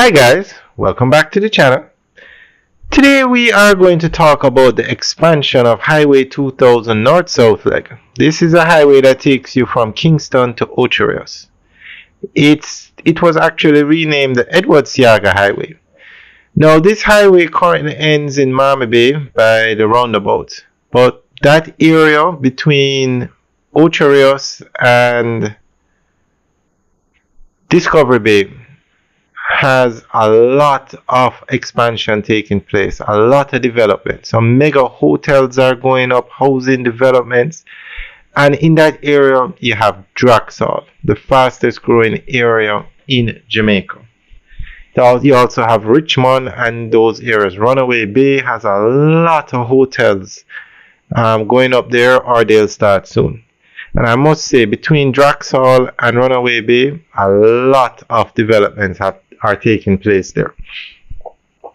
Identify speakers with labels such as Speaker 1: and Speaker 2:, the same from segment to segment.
Speaker 1: Hi guys, welcome back to the channel. Today we are going to talk about the expansion of Highway 2000 North-South leg. This is a highway that takes you from Kingston to Ocho Rios. It was actually renamed the Edward Seaga Highway. Now this highway currently ends in Miami Bay by the roundabout, but that area between Ocho Rios and Discovery Bay has a lot of expansion taking place, a lot of development. Some mega hotels are going up, housing developments. And in that area, you have Draxall, the fastest growing area in Jamaica. You also have Richmond and those areas. Runaway Bay has a lot of hotels going up there, or they'll start soon. And I must say, between Draxall and Runaway Bay, a lot of developments are taking place there.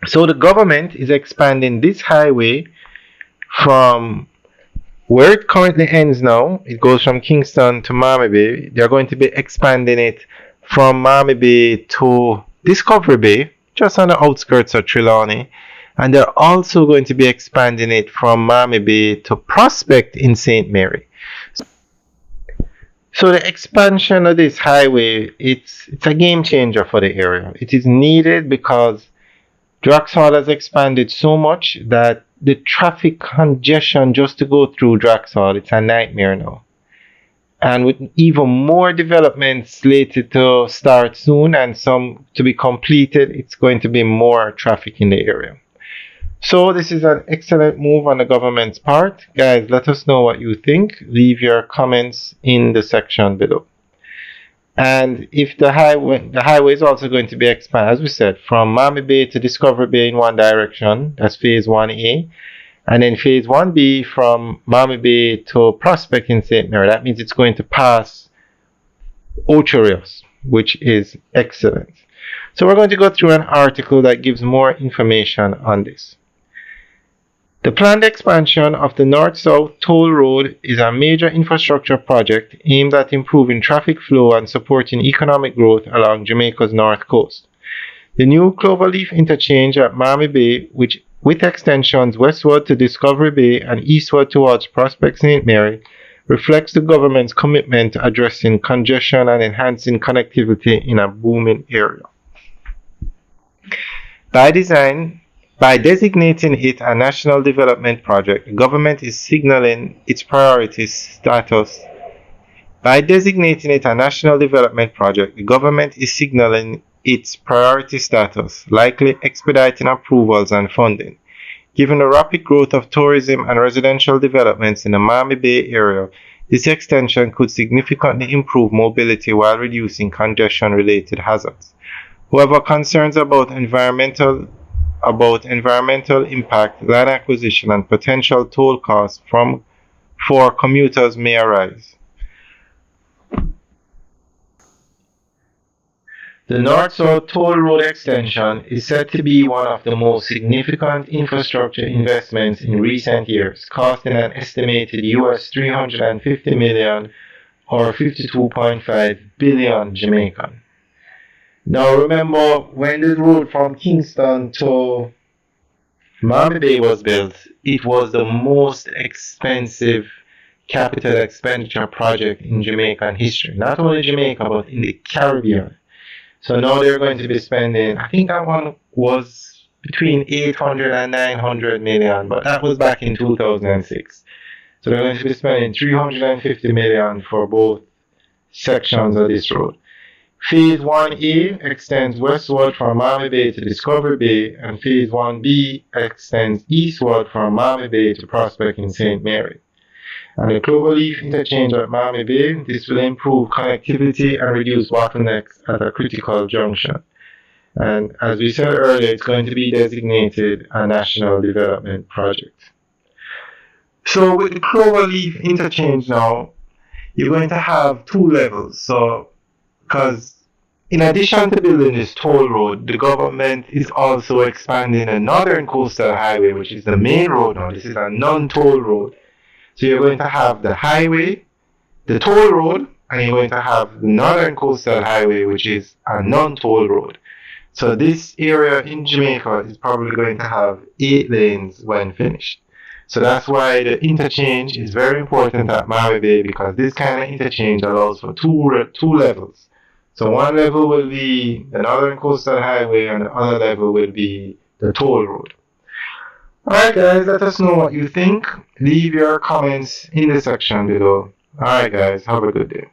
Speaker 1: So the government is expanding this highway from where it currently ends now. It goes from Kingston to Miami Bay. They're going to be expanding it from Miami Bay to Discovery Bay, just on the outskirts of Trelawney. And they're also going to be expanding it from Miami Bay to Prospect in St. Mary. So the expansion of this highway, it's a game changer for the area. It is needed because Draxall has expanded so much that the traffic congestion just to go through Draxall, it's a nightmare now. And with even more development slated to start soon and some to be completed, it's going to be more traffic in the area. So this is an excellent move on the government's part. Guys, let us know what you think. Leave your comments in the section below. And if the highway is also going to be expanded, as we said, from Miami Bay to Discovery Bay in one direction, that's phase 1A. And then phase 1B from Miami Bay to Prospect in St. Mary. That means it's going to pass Ocho Rios, which is excellent. So we're going to go through an article that gives more information on this. The planned expansion of the North-South Toll Road is a major infrastructure project aimed at improving traffic flow and supporting economic growth along Jamaica's north coast. The new Cloverleaf Interchange at Miami Bay, which with extensions westward to Discovery Bay and eastward towards Prospect St. Mary, reflects the government's commitment to addressing congestion and enhancing connectivity in a booming area. By designating it a national development project, the government is signaling its priority status. By designating it a national development project, the government is signaling its priority status, likely expediting approvals and funding. Given the rapid growth of tourism and residential developments in the Miami Bay area, this extension could significantly improve mobility while reducing congestion-related hazards. However, concerns about environmental impact, land acquisition, and potential toll costs for commuters may arise. The North-South Toll Road extension is said to be one of the most significant infrastructure investments in recent years, costing an estimated US $350 million or 52.5 billion Jamaican. Now remember, when the road from Kingston to Miami Bay was built, it was the most expensive capital expenditure project in Jamaican history. Not only Jamaica, but in the Caribbean. So now they're going to be spending, I think that one was between 800 and 900 million, but that was back in 2006. So they're going to be spending 350 million for both sections of this road. Phase 1A extends westward from Miami Bay to Discovery Bay, and Phase 1B extends eastward from Miami Bay to Prospect in St. Mary. And the Cloverleaf Interchange at Miami Bay, this will improve connectivity and reduce bottlenecks at a critical junction. And as we said earlier, it's going to be designated a national development project. So with the Cloverleaf Interchange now, you're going to have two levels. So because in addition to building this toll road, the government is also expanding a northern coastal highway, which is the main road now. This is a non-toll road. So you're going to have the highway, the toll road, and you're going to have the northern coastal highway, which is a non-toll road. So this area in Jamaica is probably going to have 8 lanes when finished. So that's why the interchange is very important at Maui Bay, because this kind of interchange allows for two levels. So one level will be the Northern Coastal Highway and the other level will be the toll road. Alright guys, let us know what you think. Leave your comments in the section below. Alright guys, have a good day.